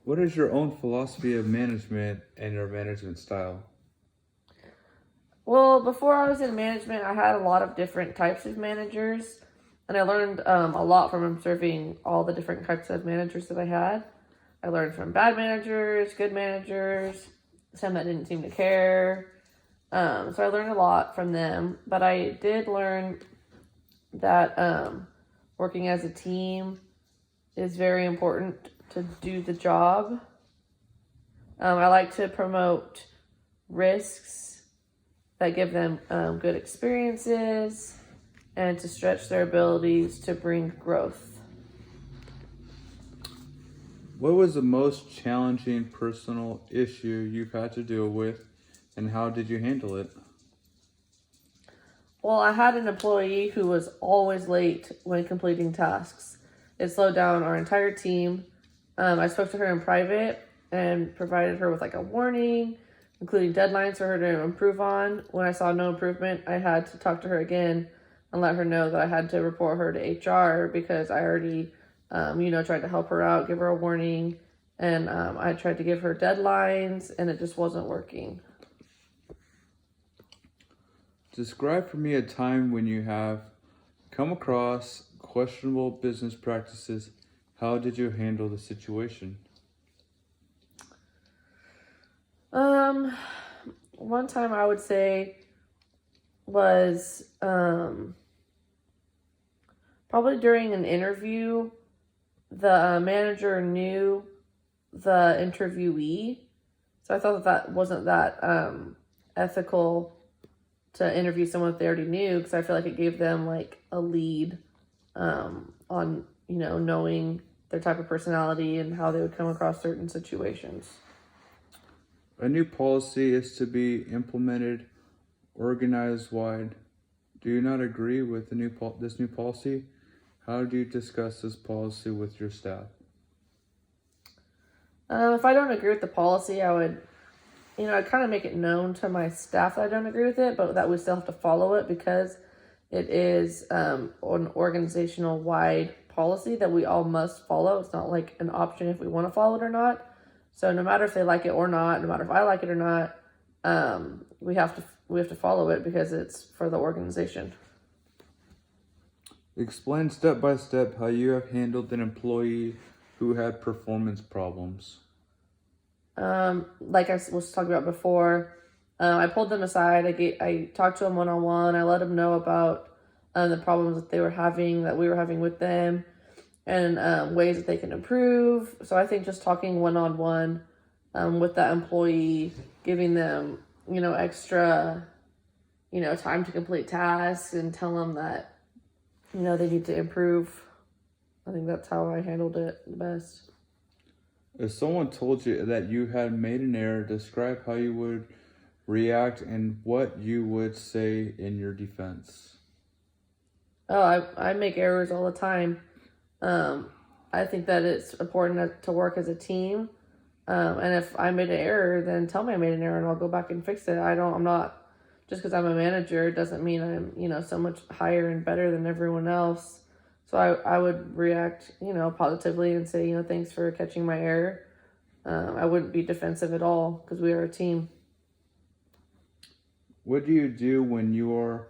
What is your own philosophy of management and your management style? Well, before I was in management, I had a lot of different types of managers, and I learned a lot from observing all the different types of managers that I had. I learned from bad managers, good managers, some that didn't seem to care. So I learned a lot from them, but I did learn that working as a team is very important to do the job. I like to promote risks that give them good experiences and to stretch their abilities to bring growth. What was the most challenging personal issue you've had to deal with, and how did you handle it? Well, I had an employee who was always late when completing tasks. It slowed down our entire team. I spoke to her in private and provided her with like a warning, including deadlines for her to improve on. When I saw no improvement, I had to talk to her again and let her know that I had to report her to HR because I already, tried to help her out, give her a warning, and I tried to give her deadlines, and it just wasn't working. Describe for me a time when you have come across questionable business practices. How did you handle the situation? Um, One time I would say was probably during an interview. The manager knew the interviewee, so I thought that wasn't that ethical to interview someone that they already knew because I feel like it gave them like a lead on knowing their type of personality and how they would come across certain situations. A new policy is to be implemented organized wide. Do you not agree with this new policy? How do you discuss this policy with your staff? If I don't agree with the policy, I would, I kind of make it known to my staff that I don't agree with it, but that we still have to follow it because it is an organizational wide policy that we all must follow. It's not like an option if we want to follow it or not. So no matter if they like it or not, no matter if I like it or not, we have to follow it because it's for the organization. Explain step by step how you have handled an employee who had performance problems. Like I was talking about before, I pulled them aside. I talked to them one on one. I let them know about the problems that we were having with them, and ways that they can improve. So I think just talking one on one with that employee, giving them extra time to complete tasks and tell them that they need to improve. I think that's how I handled it the best. If someone told you that you had made an error, describe how you would react and what you would say in your defense. Oh, I make errors all the time. I think that it's important to work as a team. And if I made an error, then tell me I made an error and I'll go back and fix it. I'm not, just because I'm a manager, doesn't mean I'm, so much higher and better than everyone else. So I would react, positively and say, thanks for catching my error. I wouldn't be defensive at all because we are a team. What do you do when you are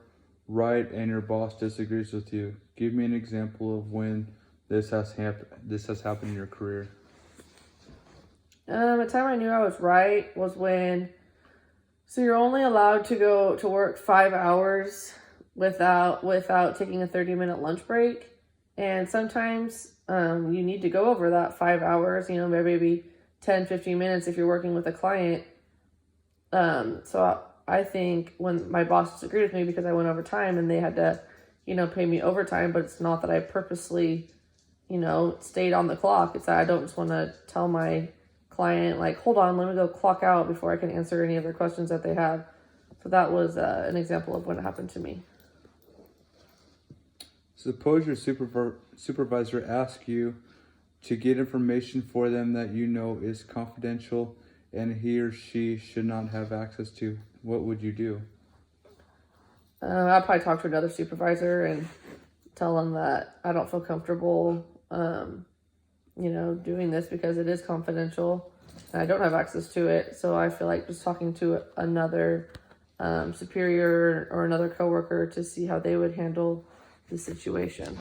right and your boss disagrees with you? Give me an example of when this has happened in your career. The time I knew I was right was when, so you're only allowed to go to work 5 hours without taking a 30-minute lunch break. And sometimes you need to go over that 5 hours, maybe 10, 15 minutes if you're working with a client. So I think when my boss disagreed with me because I went over time and they had to, pay me overtime, but it's not that I purposely, stayed on the clock. It's that I don't just want to tell my client, like, hold on, let me go clock out before I can answer any of their questions that they have. So that was an example of when it happened to me. Suppose your supervisor asks you to get information for them that you know is confidential and he or she should not have access to. What would you do? I'd probably talk to another supervisor and tell them that I don't feel comfortable doing this because it is confidential and I don't have access to it. So I feel like just talking to another superior or another coworker to see how they would handle the situation.